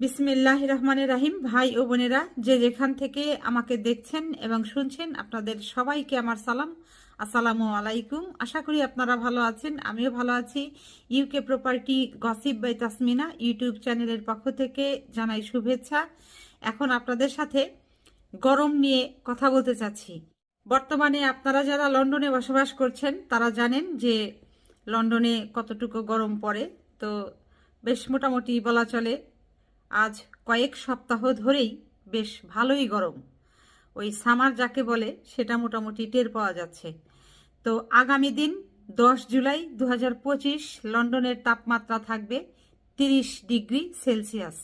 বিসমিল্লাহির রহমানির রাহিম। ভাই ও বোনেরা, যে যেখান থেকে আমাকে দেখছেন এবং শুনছেন, আপনাদের সবাইকে আমার সালাম, আসসালামু আলাইকুম। আশা করি আপনারা ভালো আছেন, আমিও ভালো আছি। UK property gossip by Tasmina YouTube চ্যানেলের পক্ষ থেকে জানাই শুভেচ্ছা। এখন আপনাদের সাথে গরম নিয়ে কথা বলতে চাচ্ছি। বর্তমানে আপনারা যারা লন্ডনে বসবাস করছেন তারা জানেন যে লন্ডনে কতটুকু গরম পড়ে। তো বেশ মোটামুটি বলা চলে আজ কয়েক সপ্তাহ ধরেই বেশ ভালোই গরম, ওই সামার যাকে বলে সেটা মোটামুটি টের পাওয়া যাচ্ছে। তো আগামী দিন 10 জুলাই 2025 লন্ডনের তাপমাত্রা থাকবে 30 ডিগ্রি সেলসিয়াস,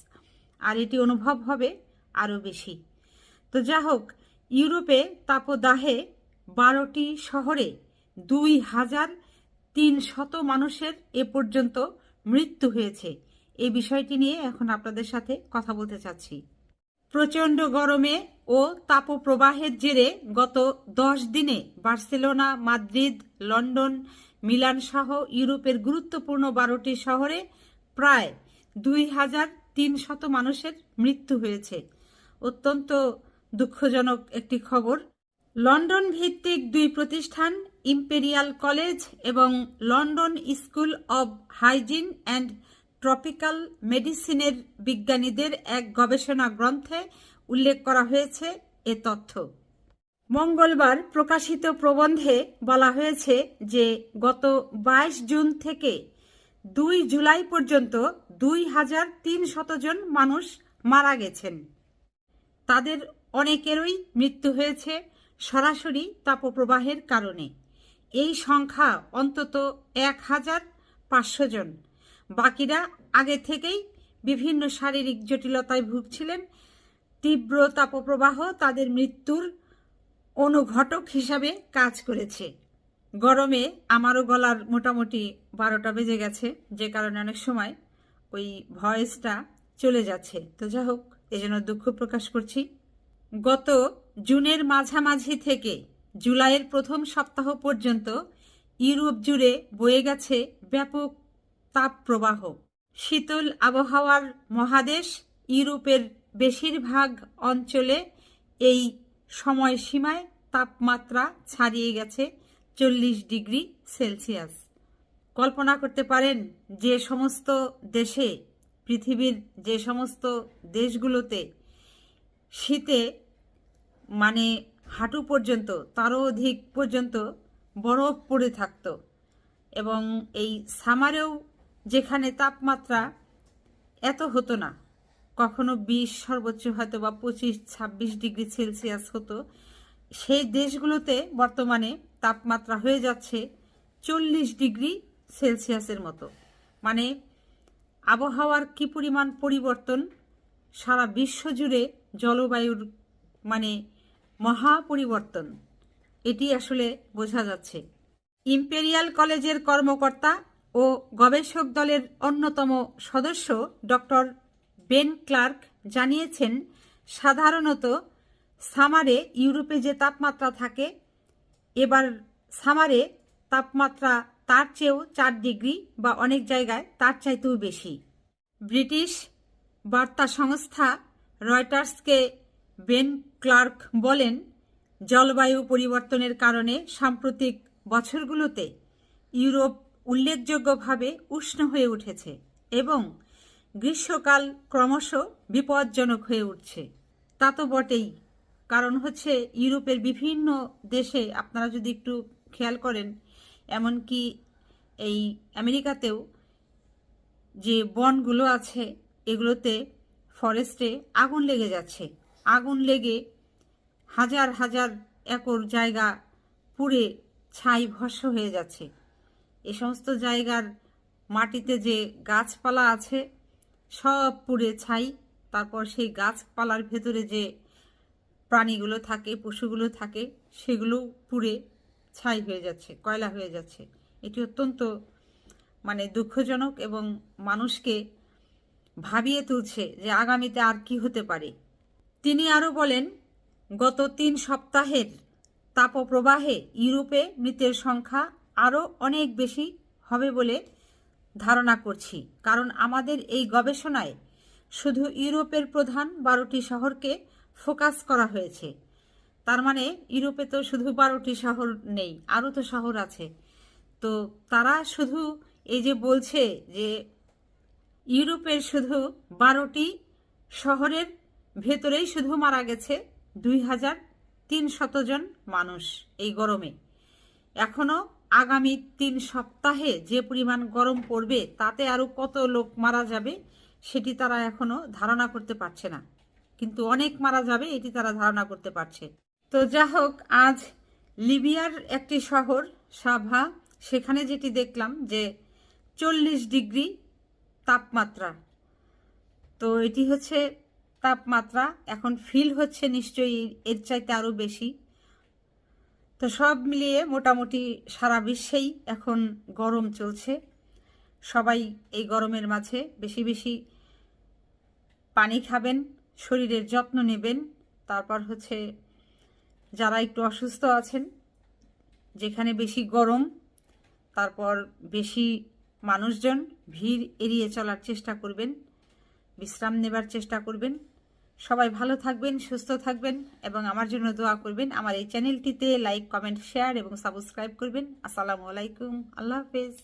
আর এটি অনুভব হবে আরও বেশি। তো যা হোক, ইউরোপে তাপদাহে 12টি শহরে 2300 মানুষের এ পর্যন্ত মৃত্যু হয়েছে। এই বিষয়টি নিয়ে এখন আপনাদের সাথে কথা বলতে চাচ্ছি। প্রচণ্ড গরমে ও তাপপ্রবাহের জেরে গত 10 দিনে বার্সেলোনা, মাদ্রিদ, লন্ডন, মিলান সহ ইউরোপের গুরুত্বপূর্ণ 12টি শহরে প্রায় 2300 মানুষের মৃত্যু হয়েছে। অত্যন্ত দুঃখজনক একটি খবর। লন্ডন ভিত্তিক দুই প্রতিষ্ঠান ইম্পেরিয়াল কলেজ এবং London school of hygiene and tropical মেডিসিনের বিজ্ঞানীদের এক গবেষণা গ্রন্থে উল্লেখ করা হয়েছে এ তথ্য। মঙ্গলবার প্রকাশিত প্রবন্ধে বলা হয়েছে যে গত 22 জুন থেকে 2 জুলাই পর্যন্ত 2300 জন মানুষ মারা গেছেন। তাদের অনেকেরই মৃত্যু হয়েছে সরাসরি তাপপ্রবাহের কারণে। এই সংখ্যা অন্তত 1500 জন। বাকিরা আগে থেকেই বিভিন্ন শারীরিক জটিলতায় ভুগছিলেন। তীব্র তাপপ্রবাহ তাদের মৃত্যুর অনুঘটক হিসাবে কাজ করেছে। গরমে আমারও গলার মোটামুটি 12টা বেজে গেছে, যে কারণে অনেক সময় ওই ভয়েসটা চলে যাচ্ছে। তো যা হোক, এজন্য দুঃখ প্রকাশ করছি। গত জুনের মাঝামাঝি থেকে জুলাইয়ের প্রথম সপ্তাহ পর্যন্ত ইউরোপ জুড়ে বয়ে গেছে ব্যাপক তাপপ্রবাহ। শীতল আবহাওয়ার মহাদেশ ইউরোপের বেশিরভাগ অঞ্চলে এই সময়সীমায় তাপমাত্রা ছাড়িয়ে গেছে 40 ডিগ্রি সেলসিয়াস। কল্পনা করতে পারেন যে সমস্ত দেশে, পৃথিবীর যে সমস্ত দেশগুলোতে শীতে মানে হাঁটু পর্যন্ত, তারও অধিক পর্যন্ত বরফ পড়ে থাকতো, এবং এই সামারেও যেখানে তাপমাত্রা এত হতো না, কখনো 20 সর্বোচ্চ হয়তো বা 25-26 ডিগ্রি সেলসিয়াস হতো, সেই দেশগুলোতে বর্তমানে তাপমাত্রা হয়ে যাচ্ছে 40 ডিগ্রি সেলসিয়াসের মতো। মানে আবহাওয়ার কি পরিমাণ পরিবর্তন, সারা বিশ্ব জুড়ে জলবায়ুর মানে মহা পরিবর্তন, এটি আসলে বোঝা যাচ্ছে। ইম্পেরিয়াল কলেজের কর্মকর্তা ও গবেষক দলের অন্যতম সদস্য ডক্টর বেন ক্লার্ক জানিয়েছেন, সাধারণত সামারে ইউরোপে যে তাপমাত্রা থাকে, এবার সামারে তাপমাত্রা তার চেয়েও 4 ডিগ্রি বা অনেক জায়গায় তার চাইতেও বেশি। ব্রিটিশ বার্তা সংস্থা রয়টার্সকে বেন ক্লার্ক বলেন, জলবায়ু পরিবর্তনের কারণে সাম্প্রতিক বছরগুলোতে ইউরোপ উল্লেখযোগ্যভাবে উষ্ণ হয়ে উঠেছে এবং গ্রীষ্মকাল ক্রমশ বিপজ্জনক হয়ে উঠছে। তা তো বটেই, কারণ হচ্ছে ইউরোপের বিভিন্ন দেশে আপনারা যদি একটু খেয়াল করেন, এমনকি এই আমেরিকাতেও যে বনগুলো আছে এগুলোতে ফরেস্টে আগুন লেগে যাচ্ছে। আগুন লেগে হাজার হাজার একর জায়গা পুড়ে ছাই ভস্ম হয়ে যাচ্ছে। এ সমস্ত জায়গার মাটিতে যে গাছপালা আছে সব পুড়ে ছাই। তারপর সেই গাছপালার ভেতরে যে প্রাণীগুলো থাকে, পশুগুলো থাকে, সেগুলো পুড়ে ছাই হয়ে যাচ্ছে, কয়লা হয়ে যাচ্ছে। এটি অত্যন্ত মানে দুঃখজনক এবং মানুষকে ভাবিয়ে তুলছে যে আগামীতে আর কি হতে পারে। তিনি আরও বলেন, গত 3 সপ্তাহের তাপপ্রবাহে ইউরোপে মৃতের সংখ্যা আরও অনেক বেশি হবে বলে ধারণা করছি, কারণ আমাদের এই গবেষণায় শুধু ইউরোপের প্রধান 12টি শহরকে ফোকাস করা হয়েছে। তার মানে ইউরোপে তো শুধু 12টি শহর নেই, আরও তো শহর আছে। তো তারা শুধু এই যে বলছে যে ইউরোপের শুধু 12টি শহরের ভেতরেই শুধু মারা গেছে 2300 জন মানুষ এই গরমে। এখনো আগামী 3 সপ্তাহে যে পরিমাণ গরম পড়বে তাতে আরও কত লোক মারা যাবে সেটি তারা এখনো ধারণা করতে পারছে না, কিন্তু অনেক মারা যাবে এটি তারা ধারণা করতে পারছে। তো যা হোক, আজ লিবিয়ার একটি শহর সাভা, সেখানে যেটি দেখলাম যে 40 ডিগ্রি তাপমাত্রা। তো এটি হচ্ছে তাপমাত্রা, এখন ফিল হচ্ছে নিশ্চয়ই এর চাইতে আরও বেশি। তো সব মিলিয়ে মোটামুটি সারা বিশ্বেই এখন গরম চলছে। সবাই এই গরমের মাঝে বেশি বেশি পানি খাবেন, শরীরের যত্ন নেবেন। তারপর হচ্ছে যারা একটু অসুস্থ আছেন, যেখানে বেশি গরম, তারপর বেশি মানুষজন, ভিড় এড়িয়ে চলার চেষ্টা করবেন, বিশ্রাম নেবার চেষ্টা করবেন। সবাই ভালো থাকবেন, সুস্থ থাকবেন এবং আমার জন্য দোয়া করবেন। আমার এই চ্যানেলটিতে লাইক, কমেন্ট, শেয়ার এবং সাবস্ক্রাইব করবেন। আসসালামু আলাইকুম, আল্লাহ হাফেজ।